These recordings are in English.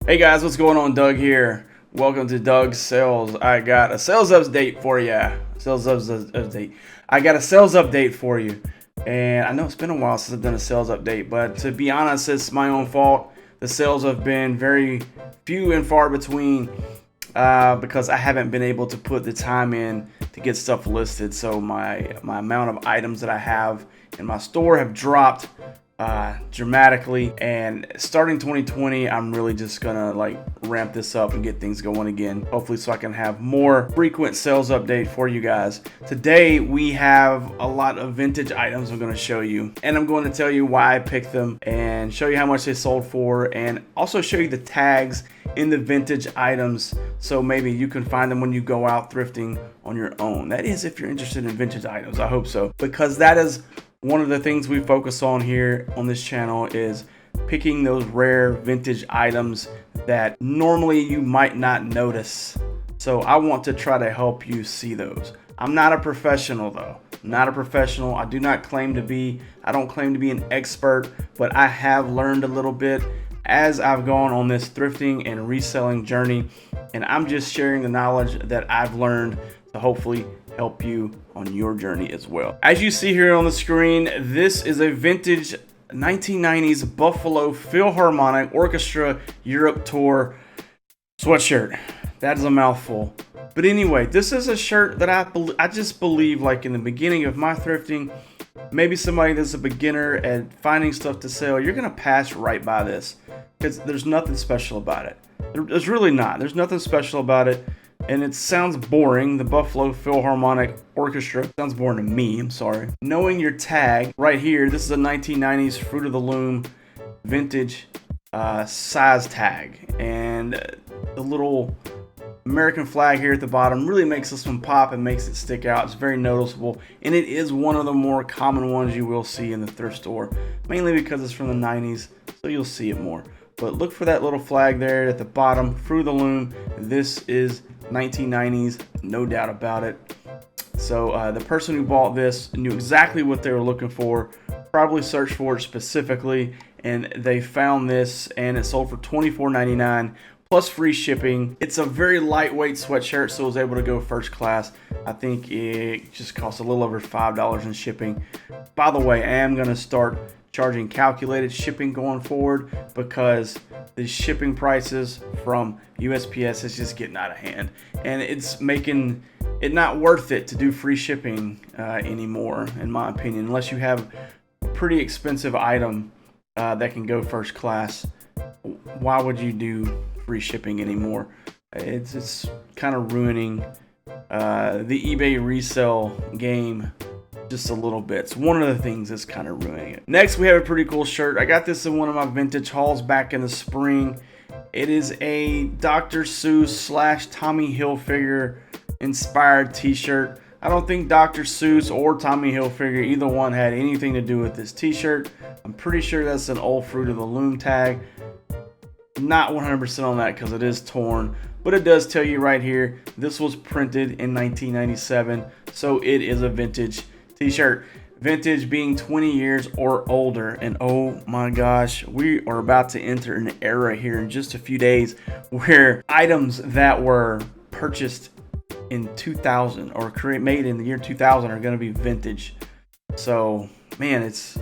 Hey guys, what's going on? Doug here. Welcome to Doug's Sales. I got a sales update for you. I got a sales update for you. And I know it's been a while since I've done a sales update, but to be honest, it's my own fault. The sales have been very few and far between because I haven't been able to put the time in to get stuff listed. So my amount of items that I have in my store have dropped dramatically, and starting 2020 I'm really just gonna ramp this up and get things going again, hopefully, so I can have more frequent sales update for you guys. Today we have a lot of vintage items I'm going to show you, and I'm going to tell you why I picked them and show you how much they sold for, and also show you the tags in the vintage items so maybe you can find them when you go out thrifting on your own. That is, if you're interested in vintage items. I hope so, because that is one of the things we focus on here on this channel, is picking those rare vintage items that normally you might not notice. So I want to try to help you see those. I'm not a professional though. I'm not a professional. I do not claim to be. I don't claim to be an expert, but I have learned a little bit as I've gone on this thrifting and reselling journey, and I'm just sharing the knowledge that I've learned to hopefully help you on your journey as well. As you see here on the screen, this is a vintage 1990s Buffalo Philharmonic Orchestra Europe Tour sweatshirt. That is a mouthful. But anyway, this is a shirt that I just believe, like in the beginning of my thrifting, maybe somebody that's a beginner at finding stuff to sell, you're gonna pass right by this because there's nothing special about it. There's really not. There's nothing special about it. And it sounds boring. The Buffalo Philharmonic Orchestra sounds boring to me. I'm sorry. Knowing your tag right here, this is a 1990s Fruit of the Loom vintage size tag, and the little American flag here at the bottom really makes this one pop and makes it stick out. It's very noticeable, and it is one of the more common ones you will see in the thrift store, mainly because it's from the 90s, so you'll see it more. But look for that little flag there at the bottom, Fruit of the Loom. This is 1990s, no doubt about it. So the person who bought this knew exactly what they were looking for, probably searched for it specifically, and they found this, and it sold for $24.99 plus free shipping. It's a very lightweight sweatshirt, so it was able to go first class. I think it just cost a little over $5 in shipping. By the way, I am going to start charging calculated shipping going forward because the shipping prices from USPS is just getting out of hand, and it's making it not worth it to do free shipping anymore, in my opinion, unless you have a pretty expensive item that can go first class. Why would you do free shipping anymore? It's kind of ruining the eBay resale game just a little bit. It's one of the things that's kind of ruining it. Next, we have a pretty cool shirt. I got this in one of my vintage hauls back in the spring. It is a Dr. Seuss / Tommy Hilfiger inspired t-shirt. I don't think Dr. Seuss or Tommy Hilfiger, either one, had anything to do with this t-shirt. I'm pretty sure that's an old Fruit of the Loom tag. Not 100% on that because it is torn, but it does tell you right here this was printed in 1997, so it is a vintage t-shirt. Vintage being 20 years or older, and oh my gosh, we are about to enter an era here in just a few days where items that were purchased in 2000 or made in the year 2000 are going to be vintage. So man, it's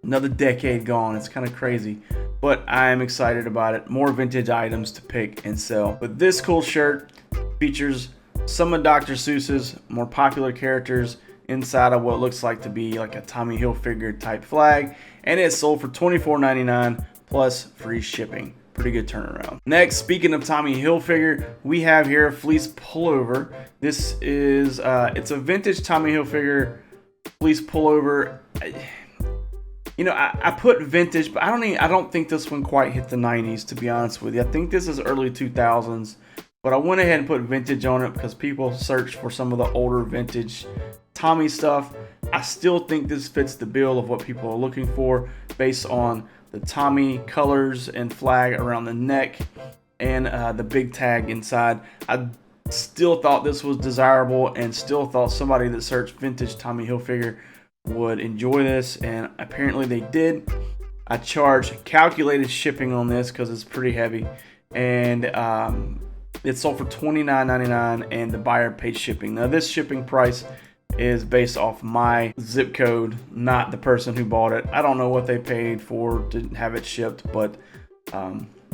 another decade gone. It's kind of crazy, but I am excited about it. More vintage items to pick and sell. But this cool shirt features some of Dr. Seuss's more popular characters inside of what looks like to be like a Tommy Hilfiger type flag, and it sold for $24.99 plus free shipping. Pretty good turnaround. Next, speaking of Tommy Hilfiger, we have here a fleece pullover. This is it's a vintage Tommy Hilfiger fleece pullover. You know, I put vintage, but I don't think this one quite hit the 90s, to be honest with you. I think this is early 2000s, but I went ahead and put vintage on it because people search for some of the older vintage Tommy stuff. I still think this fits the bill of what people are looking for based on the Tommy colors and flag around the neck and the big tag inside. I still thought this was desirable and still thought somebody that searched vintage Tommy Hilfiger would enjoy this, and apparently they did. I charged calculated shipping on this because it's pretty heavy, and it sold for $29.99, and the buyer paid shipping. Now this shipping price is based off my zip code, not the person who bought it. I don't know what they paid for to have it shipped, but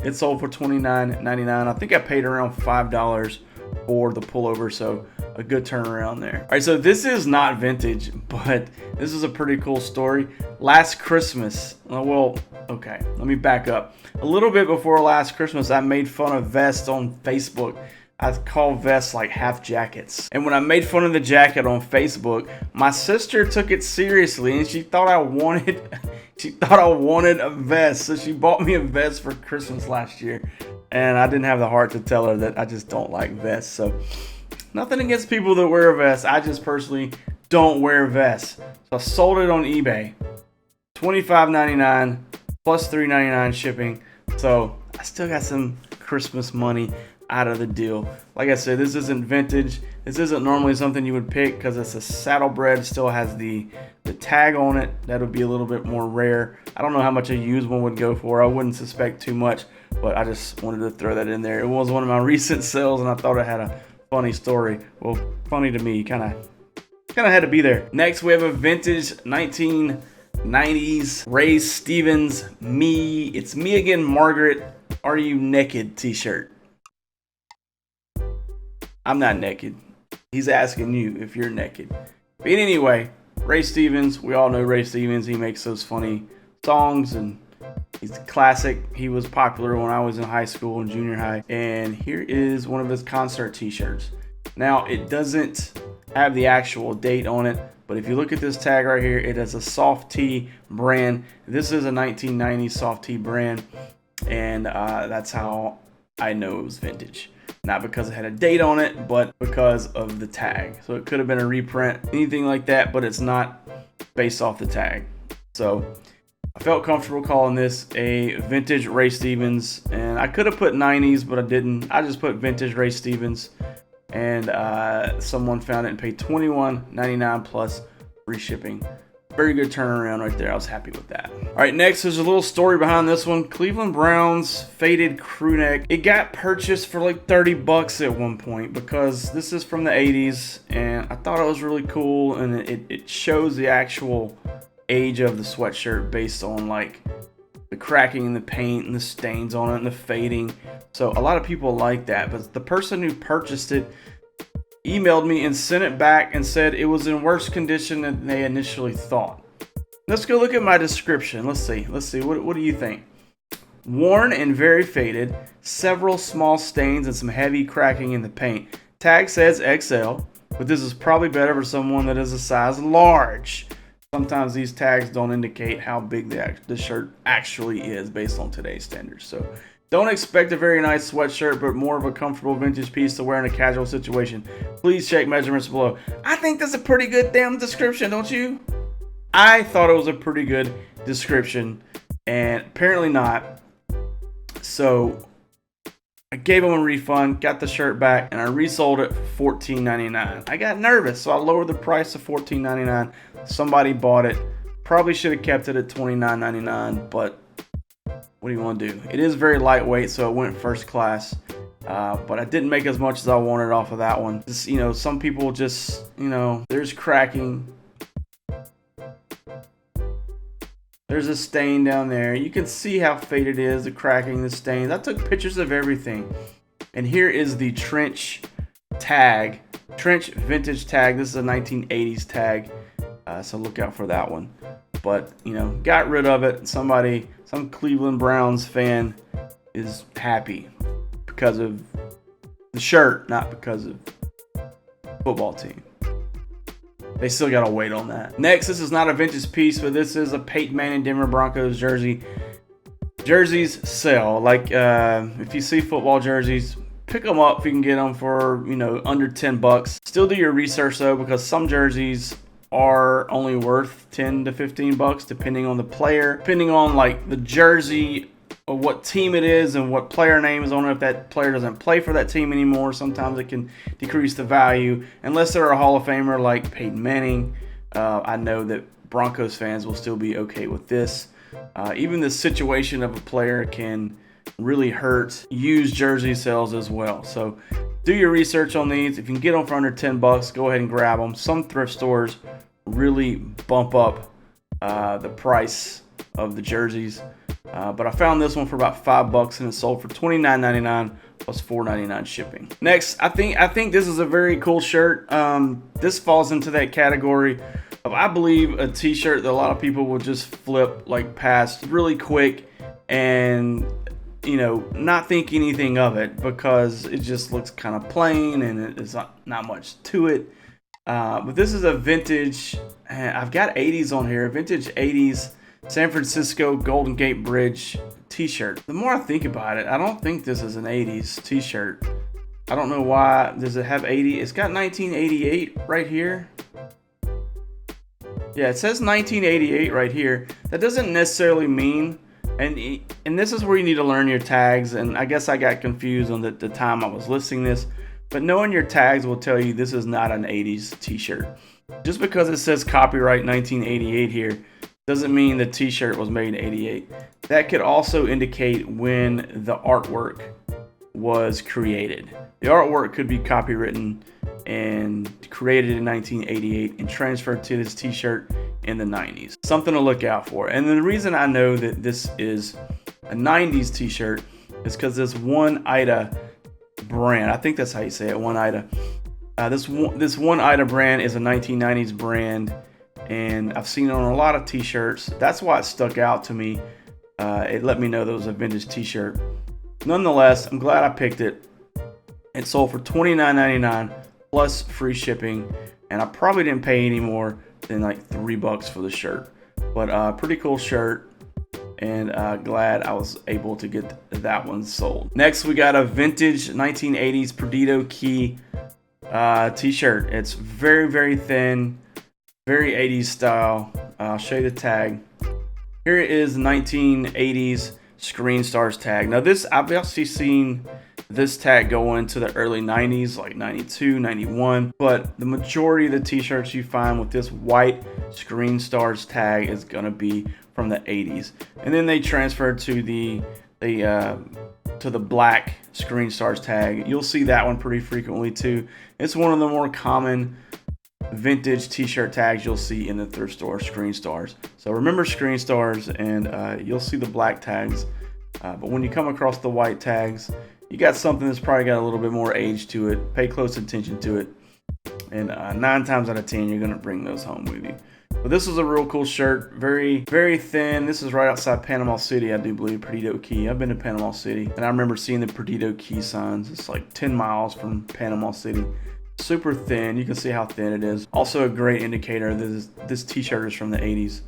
it sold for $29.99. I think I paid around $5 for the pullover, so a good turnaround there. All right, so this is not vintage, but this is a pretty cool story. Last Christmas, well, okay, let me back up. A little bit before last Christmas, I made fun of vests on Facebook. I call vests like half jackets. And when I made fun of the jacket on Facebook, my sister took it seriously and she thought I wanted a vest. So she bought me a vest for Christmas last year. And I didn't have the heart to tell her that I just don't like vests. So nothing against people that wear a vest. I just personally don't wear vests. So I sold it on eBay. $25.99 plus $3.99 shipping. So I still got some Christmas money out of the deal. Like I said, this isn't vintage. This isn't normally something you would pick because it's a saddlebred. It still has the tag on it. That would be a little bit more rare. I don't know how much a used one would go for. I wouldn't suspect too much, but I just wanted to throw that in there. It was one of my recent sales, and I thought it had a funny story. Well, funny to me, kind of had to be there. Next, we have a vintage 1990s Ray Stevens It's Me Again, Margaret, Are You Naked t-shirt. I'm not naked. He's asking you if you're naked. But anyway, Ray Stevens, we all know Ray Stevens. He makes those funny songs and he's classic. He was popular when I was in high school and junior high. And here is one of his concert t-shirts. Now, it doesn't have the actual date on it, but if you look at this tag right here, it is a soft tee brand. This is a 1990s soft tee brand, and that's how I know it was vintage. Not because it had a date on it, but because of the tag. So it could have been a reprint, anything like that, but it's not based off the tag. So I felt comfortable calling this a vintage Ray Stevens, and I could have put 90s, but I didn't. I just put vintage Ray Stevens, and someone found it and paid $21.99 plus free shipping. Very good turnaround right there. I was happy with that. All right, next there's a little story behind this one. Cleveland Browns faded crew neck. It got purchased for like $30 at one point because this is from the 80s, and I thought it was really cool, and it shows the actual age of the sweatshirt based on like the cracking in the paint and the stains on it and the fading. So a lot of people like that, but the person who purchased it emailed me and sent it back and said it was in worse condition than they initially thought. Let's go look at my description. Let's see. What do you think? Worn and very faded, several small stains and some heavy cracking in the paint. Tag says XL, but this is probably better for someone that is a size large. Sometimes these tags don't indicate how big the shirt actually is based on today's standards. So don't expect a very nice sweatshirt, but more of a comfortable vintage piece to wear in a casual situation. Please check measurements below. I think that's a pretty good damn description, don't you? I thought it was a pretty good description, and apparently not. So I gave them a refund, got the shirt back, and I resold it for $14.99. I got nervous, so I lowered the price to $14.99. Somebody bought it. Probably should have kept it at $29.99, but what do you want to do? It is very lightweight, so it went first class. But I didn't make as much as I wanted off of that one. Just, some people just, there's cracking. There's a stain down there. You can see how faded it is, the cracking, the stains. I took pictures of everything. And here is the trench tag. Trench vintage tag. This is a 1980s tag. So look out for that one. But, got rid of it. Some Cleveland Browns fan is happy because of the shirt, not because of football team. They still got to wait on that. Next, this is not a vintage piece, but this is a Peyton Manning Denver Broncos jersey. Jerseys sell. Like, if you see football jerseys, pick them up if you can get them for, under $10. Still do your research, though, because some jerseys are only worth $10 to $15 depending on the player, depending on like the jersey or what team it is and what player name is on it. If that player doesn't play for that team anymore, sometimes it can decrease the value unless they're a Hall of Famer like Peyton Manning. I know that Broncos fans will still be okay with this. Even the situation of a player can really hurt used jersey sales as well. So do your research on these. If you can get them for under 10 bucks, go ahead and grab them. Some thrift stores really bump up the price of the jerseys. But I found this one for about $5 and it sold for $29.99 plus $4.99 shipping. Next, I think this is a very cool shirt. This falls into that category of, I believe, a t-shirt that a lot of people will just flip like past really quick and, you know, not think anything of it because it just looks kind of plain and it's not much to it. But this is a vintage, I've got 80s on here, vintage 80s San Francisco Golden Gate Bridge t-shirt. The more I think about it, I don't think this is an 80s t-shirt. I don't know why. Does it have 80? It's got 1988 right here. Yeah, it says 1988 right here. That doesn't necessarily mean, and this is where you need to learn your tags, and I guess I got confused on the time I was listing this, but knowing your tags will tell you this is not an 80s t-shirt. Just because it says copyright 1988 here doesn't mean the t-shirt was made in 88. That could also indicate when the artwork was created. The artwork could be copywritten and created in 1988 and transferred to this t-shirt in the 90s. Something to look out for. And the reason I know that this is a 90s t-shirt is because this One Ida brand, I think that's how you say it, One Ida. This One Ida brand is a 1990s brand, and I've seen it on a lot of t-shirts. That's why it stuck out to me. It let me know that it was a vintage t-shirt. Nonetheless, I'm glad I picked it. It sold for $29.99 plus free shipping, and I probably didn't pay any more than like $3 for the shirt. But pretty cool shirt, and glad I was able to get that one sold. Next, we got a vintage 1980s Perdido Key t-shirt. It's very, very thin, very 80s style. I'll show you the tag. Here it is, 1980s Screen Stars tag. Now this, I've actually seen this tag go into the early 90s, like 92, 91, but the majority of the t-shirts you find with this white Screen Stars tag is gonna be from the 80s. And then they transferred to the black Screen Stars tag. You'll see that one pretty frequently too. It's one of the more common vintage t-shirt tags you'll see in the thrift store, Screen Stars. So remember Screen Stars, and you'll see the black tags. But when you come across the white tags, you got something that's probably got a little bit more age to it. Pay close attention to it. And 9 times out of 10, you're going to bring those home with you. But this was a real cool shirt. Very, very thin. This is right outside Panama City, I do believe, Perdido Key. I've been to Panama City, and I remember seeing the Perdido Key signs. It's like 10 miles from Panama City. Super thin. You can see how thin it is. Also a great indicator that this t-shirt is from the 80s.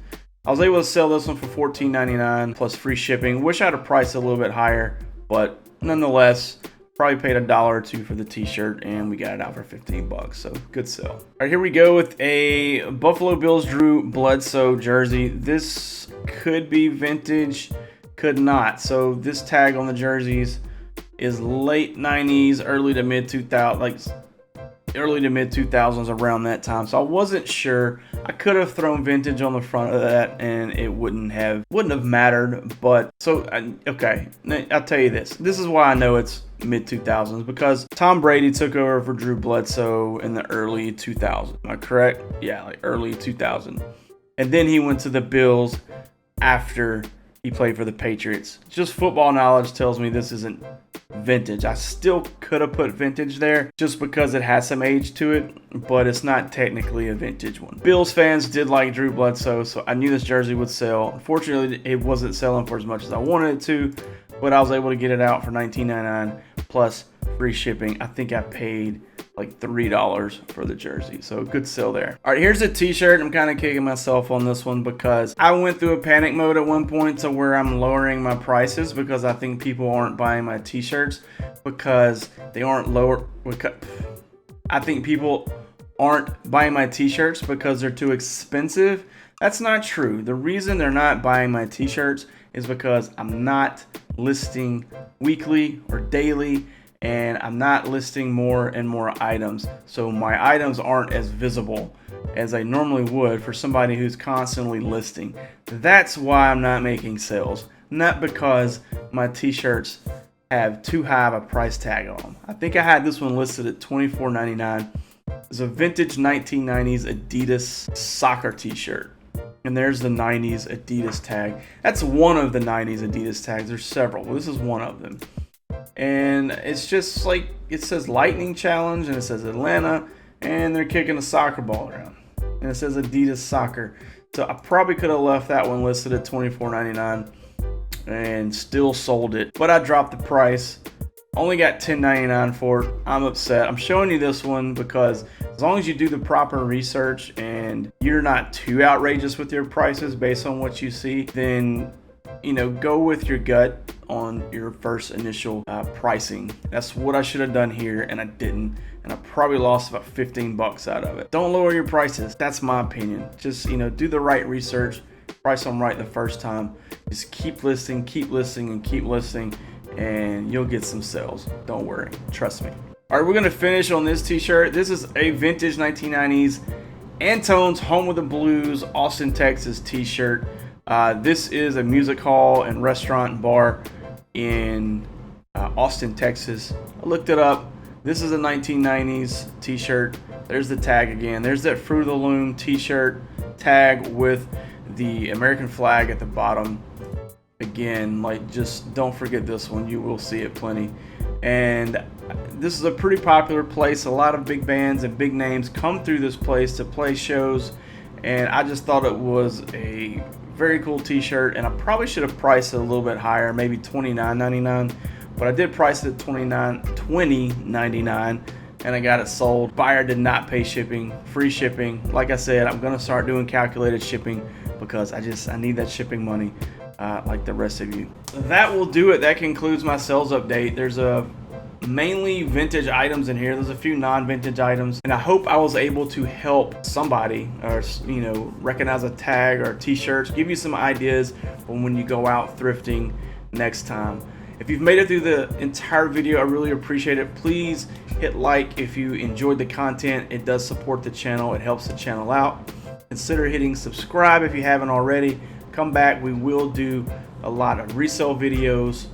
I was able to sell this one for $14.99 plus free shipping. Wish I had a price a little bit higher, but nonetheless, probably paid $1 or $2 for the t-shirt, and we got it out for $15. So good sell. All right, here we go with a Buffalo Bills Drew Bledsoe jersey. This could be vintage, could not. So this tag on the jerseys is late 90s, early to mid 2000s, like early to mid 2000s, around that time. So I wasn't sure. I could have thrown vintage on the front of that and it wouldn't have mattered. But so okay, I'll tell you this is why I know it's mid 2000s, because Tom Brady took over for Drew Bledsoe in the early 2000s. Am I correct? Yeah, like early 2000. And then he went to the Bills after he played for the Patriots. Just football knowledge tells me this isn't vintage. I still could have put vintage there just because it has some age to it, but it's not technically a vintage one. Bills fans did like Drew Bledsoe, so I knew this jersey would sell. Unfortunately, it wasn't selling for as much as I wanted it to, but I was able to get it out for $19.99 plus free shipping. I think I paid like $3 for the jersey, so good sell there. All right, here's a t-shirt. I'm kind of kicking myself on this one because I went through a panic mode at one point to where I'm lowering my prices because I think people aren't buying my t-shirts because they aren't lower. I think people aren't buying my t-shirts because they're too expensive. That's not true. The reason they're not buying my t-shirts is because I'm not listing weekly or daily, and I'm not listing more and more items. So my items aren't as visible as I normally would for somebody who's constantly listing. That's why I'm not making sales. Not because my t-shirts have too high of a price tag on them. I think I had this one listed at $24.99. It's a vintage 1990s Adidas soccer t-shirt. And there's the 90s Adidas tag. That's one of the 90s Adidas tags. There's several. Well, this is one of them. And it's just like, it says Lightning Challenge, and it says Atlanta, and they're kicking a soccer ball around. And it says Adidas Soccer. So I probably could have left that one listed at $24.99 and still sold it. But I dropped the price. Only got $10.99 for it. I'm upset. I'm showing you this one because as long as you do the proper research and you're not too outrageous with your prices based on what you see, then, you know, go with your gut on your first initial pricing. That's what I should have done here, and I didn't. And I probably lost about 15 bucks out of it. Don't lower your prices. That's my opinion. Just, you know, do the right research. Price them right the first time. Just keep listing, and keep listing, and you'll get some sales. Don't worry. Trust me. All right, we're going to finish on this t-shirt. This is a vintage 1990s Antone's Home with the Blues, Austin, Texas t-shirt. This is a music hall and restaurant and bar in Austin, Texas. I looked it up. This is a 1990s t-shirt. There's the tag again. There's that Fruit of the Loom t-shirt tag with the American flag at the bottom. Again, like, just don't forget this one. You will see it plenty. And this is a pretty popular place. A lot of big bands and big names come through this place to play shows. And I just thought it was a very cool t-shirt, and I probably should have priced it a little bit higher, maybe $29.99, but I did price it at $20.99, and I got it sold. Buyer did not pay shipping, free shipping. Like I said, I'm gonna start doing calculated shipping because I need that shipping money like the rest of you. That will do it. That concludes my sales update. There's mainly vintage items in here. There's a few non-vintage items, and I hope I was able to help somebody, or, you know, recognize a tag or t-shirts, give you some ideas for when you go out thrifting next time. If you've made it through the entire video, I really appreciate it. Please hit like if you enjoyed the content. It does support the channel. It helps the channel out. Consider hitting subscribe if you haven't already. Come back. We will do a lot of resale videos,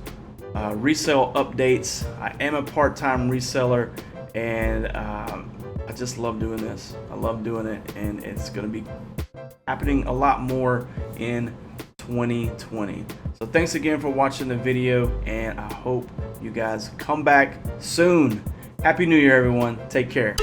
resale updates. I am a part-time reseller, and I just love doing this. I love doing it, and it's going to be happening a lot more in 2020. So thanks again for watching the video, and I hope you guys come back soon. Happy New Year, everyone. Take care.